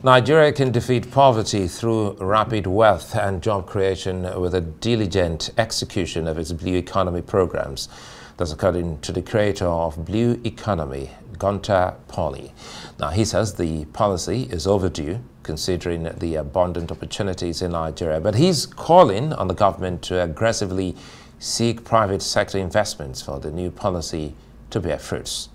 Nigeria can defeat poverty through rapid wealth and job creation with a diligent execution of its Blue Economy programs. That's according to the creator of Blue Economy, Gunter, Pauli. Now, he says the policy is overdue, considering the abundant opportunities in Nigeria, but he's calling on the government to aggressively seek private sector investments for the new policy to bear fruits.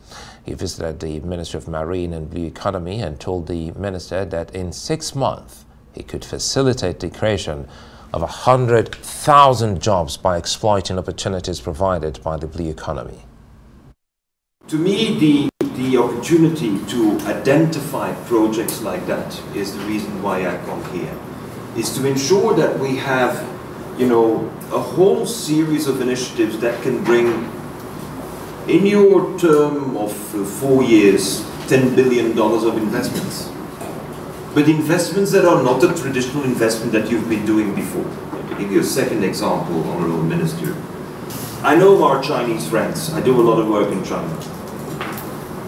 He visited the Ministry of Marine and Blue Economy and told the minister that in 6 months he could facilitate the creation of 100,000 jobs by exploiting opportunities provided by the Blue Economy. To me, the opportunity to identify projects like that is the reason why I come here, is to ensure that we have, a whole series of initiatives that can bring, in your term of 4 years, $10 billion of investments. But investments that are not the traditional investment that you've been doing before. To give you a second example, Honourable Minister. I know our Chinese friends. I do a lot of work in China.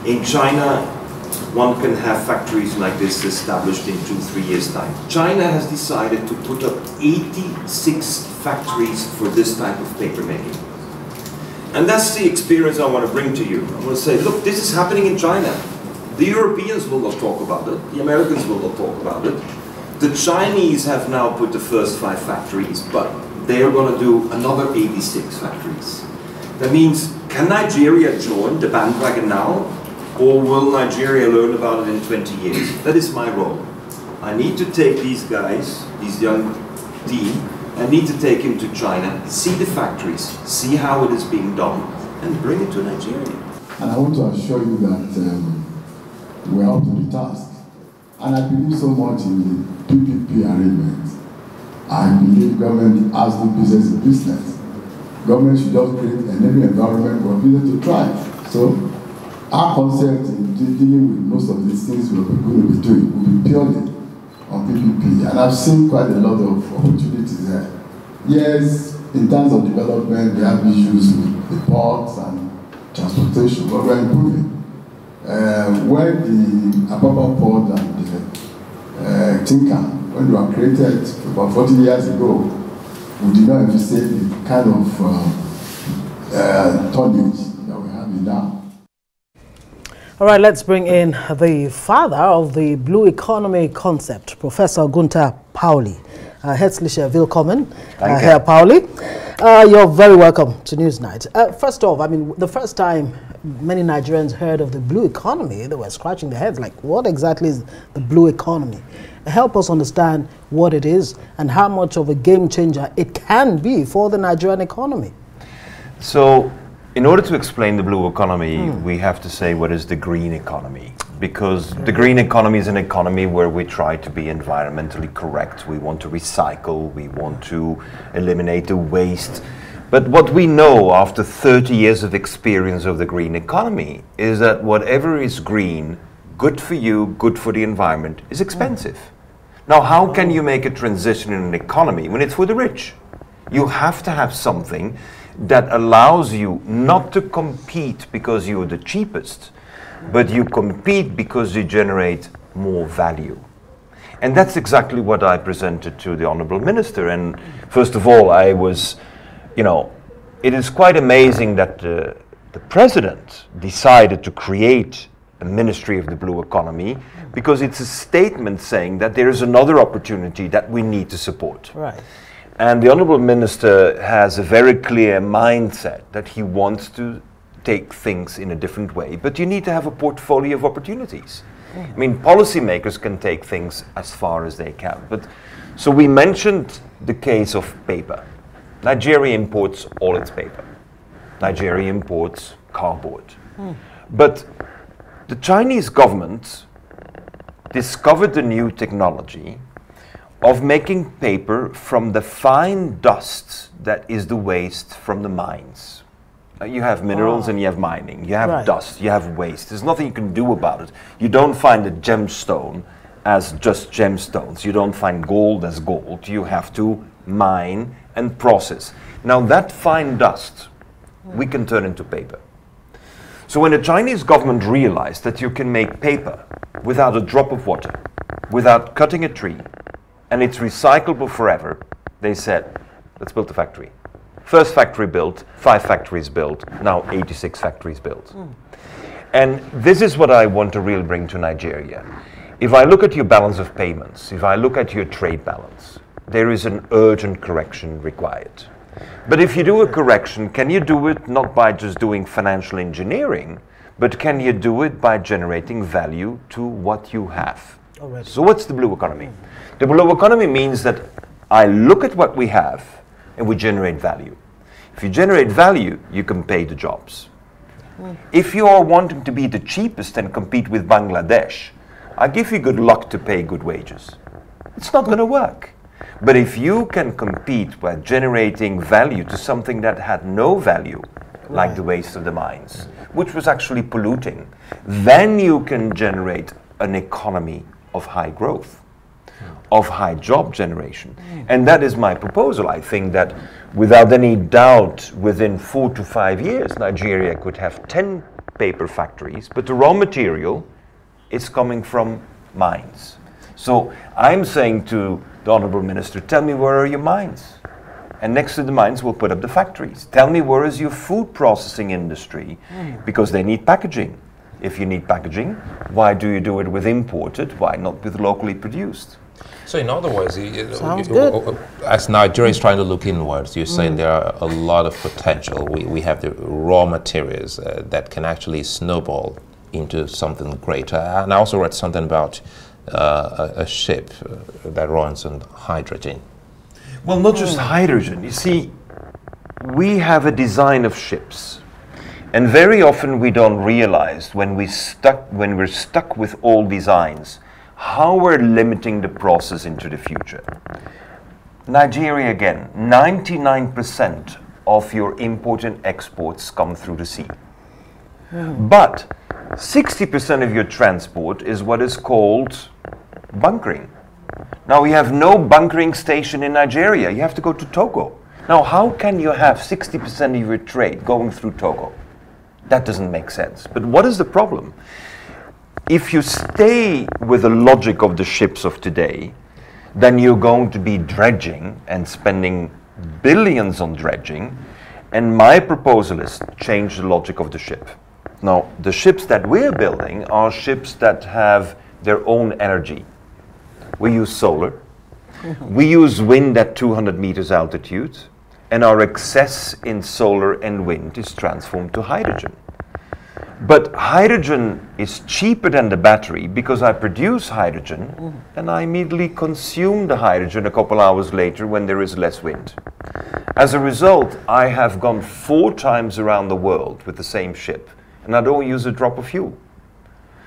In China, one can have factories like this established in 2-3 years' time. China has decided to put up 86 factories for this type of paper making. And that's the experience I want to bring to you. I want to say, look, this is happening in China. The Europeans will not talk about it. The Americans will not talk about it. The Chinese have now put the first 5 factories, but they are going to do another 86 factories. That means, can Nigeria join the bandwagon now? Or will Nigeria learn about it in 20 years? That is my role. I need to take these guys, these young team, I need to take him to China, see the factories, see how it is being done, and bring it to Nigeria. And I want to assure you that we're up to the task. And I believe so much in the PPP arrangement. I believe government has to business in business. Government should just create an environment for business to thrive. So our concept in dealing with most of these things we're going to be doing will be purely on PPP, and I've seen quite a lot of opportunities there. Yes, in terms of development, we have issues with the ports and transportation, but we're improving. When the Apapa port and the Tinker, when they were created about 40 years ago, we did not envisage the kind of tonnage that we have now. All right, let's bring in the father of the Blue Economy concept, Professor Gunter, Pauli. Herzlich willkommen, Herr Pauli. You're very welcome to Newsnight. First off, I mean, the first time many Nigerians heard of the Blue Economy, they were scratching their heads like, what exactly is the Blue Economy? Help us understand what it is and how much of a game changer it can be for the Nigerian economy. So, in order to explain the blue economy, we have to say what is the green economy. Because the green economy is an economy where we try to be environmentally correct. We want to recycle, we want to eliminate the waste. But what we know after 30 years of experience of the green economy is that whatever is green, good for you, good for the environment, is expensive. Now, how can you make a transition in an economy when it's for the rich? You have to have something that allows you not to compete because you're the cheapest, but you compete because you generate more value. And that's exactly what I presented to the Honourable Minister. And first of all, I was, it is quite amazing that the President decided to create a Ministry of the Blue Economy, because it's a statement saying that there is another opportunity that we need to support. Right. And the Honourable Minister has a very clear mindset that he wants to take things in a different way, but you need to have a portfolio of opportunities. I mean, policymakers can take things as far as they can. But so we mentioned the case of paper. Nigeria imports all its paper. Nigeria imports cardboard. But the Chinese government discovered the new technology of making paper from the fine dust that is the waste from the mines. You have minerals and you have mining, you have dust, you have waste. There's nothing you can do about it. You don't find a gemstone as just gemstones. You don't find gold as gold. You have to mine and process. Now that fine dust we can turn into paper. So when the Chinese government realized that you can make paper without a drop of water, without cutting a tree, and it's recyclable forever, they said, let's build a factory. First factory built, 5 factories built, now 86 factories built. And this is what I want to really bring to Nigeria. If I look at your balance of payments, if I look at your trade balance, there is an urgent correction required. But if you do a correction, can you do it not by just doing financial engineering, but can you do it by generating value to what you have? Already. So what's the blue economy? The blue economy means that I look at what we have and we generate value. If you generate value, you can pay the jobs. If you are wanting to be the cheapest and compete with Bangladesh, I give you good luck to pay good wages. It's not going to work. But if you can compete by generating value to something that had no value, like the waste of the mines, which was actually polluting, then you can generate an economy of high growth, of high job generation. And that is my proposal. I think that without any doubt, within 4 to 5 years, Nigeria could have 10 paper factories, but the raw material is coming from mines. So I'm saying to the Honorable Minister, tell me, where are your mines? And next to the mines, we'll put up the factories. Tell me, where is your food processing industry? Because they need packaging. If you need packaging, why do you do it with imported? Why not with locally produced? So in other words, as Nigeria is trying to look inwards, you're saying there are a lot of potential. We have the raw materials that can actually snowball into something greater. And I also read something about a ship that runs on hydrogen. Well, not just hydrogen. You see, we have a design of ships. And very often we don't realize when we're stuck with old designs, how we're limiting the process into the future. Nigeria, again, 99% of your import and exports come through the sea. But 60% of your transport is what is called bunkering. Now, we have no bunkering station in Nigeria. You have to go to Togo. Now, how can you have 60% of your trade going through Togo? That doesn't make sense. But what is the problem? If you stay with the logic of the ships of today, then you're going to be dredging and spending billions on dredging. And my proposal is to change the logic of the ship. Now, the ships that we're building are ships that have their own energy. We use solar. We use wind at 200 meters altitude. And our excess in solar and wind is transformed to hydrogen. But hydrogen is cheaper than the battery because I produce hydrogen and I immediately consume the hydrogen a couple hours later when there is less wind. As a result, I have gone 4 times around the world with the same ship and I don't use a drop of fuel.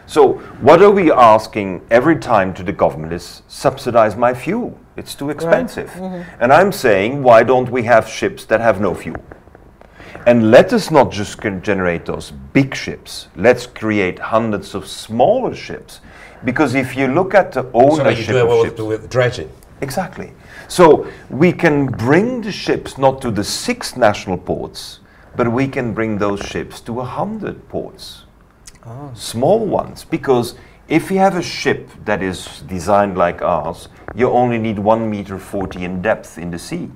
So what are we asking every time to the government is subsidize my fuel. It's too expensive. And I'm saying, why don't we have ships that have no fuel? And let us not just generate those big ships. Let's create hundreds of smaller ships. Because if you look at the ownership of ships... with dredging. Exactly. So we can bring the ships not to the 6 national ports, but we can bring those ships to 100 ports. Small ones. Because if you have a ship that is designed like ours, you only need 1.40 meters in depth in the sea.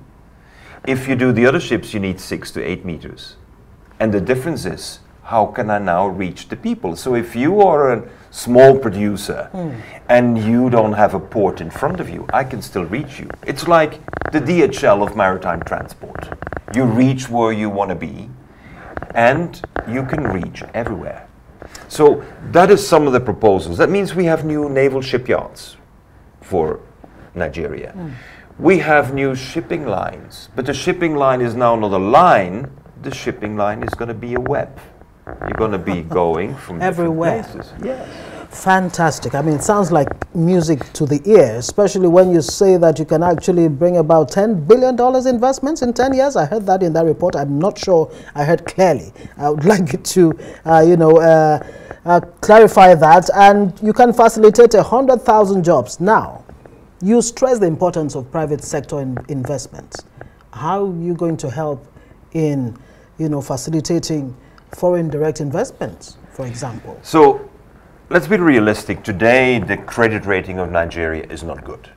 If you do the other ships, you need 6 to 8 meters. And the difference is, how can I now reach the people? So if you are a small producer and you don't have a port in front of you, I can still reach you. It's like the DHL of maritime transport. You reach where you want to be and you can reach everywhere. So that is some of the proposals. That means we have new naval shipyards for Nigeria. We have new shipping lines, but the shipping line is now not a line, the shipping line is going to be a web. You're going to be going from everywhere. Different places. Yes. Fantastic. I mean, it sounds like music to the ear, especially when you say that you can actually bring about $10 billion investments in 10 years. I heard that in that report. I'm not sure I heard clearly. I would like you to, clarify that. And you can facilitate 100,000 jobs. Now, you stress the importance of private sector investments. How are you going to help in, facilitating foreign direct investments, for example? So, let's be realistic. Today, the credit rating of Nigeria is not good.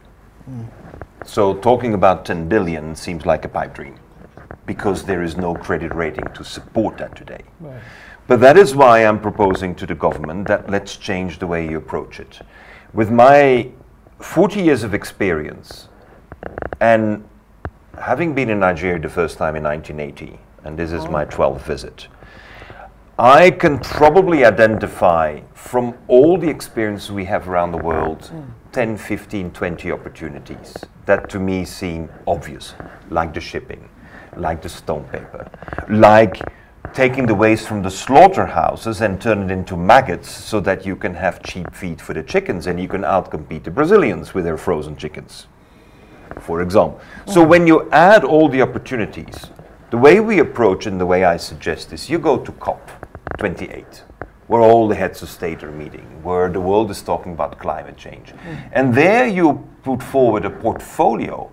So talking about 10 billion seems like a pipe dream because there is no credit rating to support that today. Right. But that is why I'm proposing to the government that let's change the way you approach it. With my 40 years of experience and having been in Nigeria the first time in 1980, and this is my 12th visit, I can probably identify from all the experience we have around the world 10, 15, 20 opportunities that to me seem obvious, like the shipping, like the stone paper, like taking the waste from the slaughterhouses and turn it into maggots so that you can have cheap feed for the chickens and you can outcompete the Brazilians with their frozen chickens, for example. So when you add all the opportunities, the way we approach and the way I suggest is you go to COP28, where all the heads of state are meeting, where the world is talking about climate change. And there you put forward a portfolio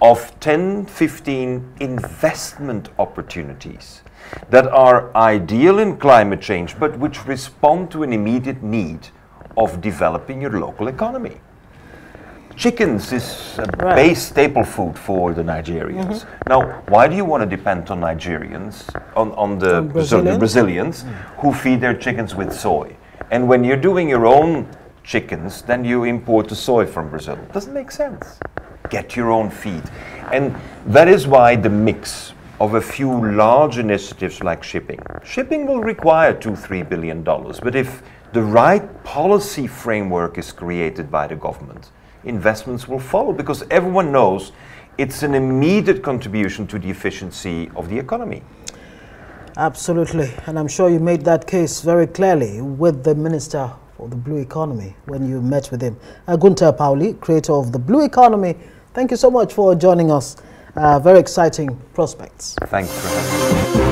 of 10, 15 investment opportunities that are ideal in climate change, but which respond to an immediate need of developing your local economy. Chickens is a base staple food for the Nigerians. Now, why do you want to depend on Nigerians, on the Brazilians who feed their chickens with soy? And when you're doing your own chickens, then you import the soy from Brazil. Doesn't make sense. Get your own feed. And that is why the mix of a few large initiatives like shipping. Shipping will require $2-3 billion, but if the right policy framework is created by the government, investments will follow because everyone knows it's an immediate contribution to the efficiency of the economy. Absolutely, and I'm sure you made that case very clearly with the Minister for the Blue Economy when you met with him. Gunter Pauli, creator of the Blue Economy, thank you so much for joining us. Very exciting prospects. Thanks for having me.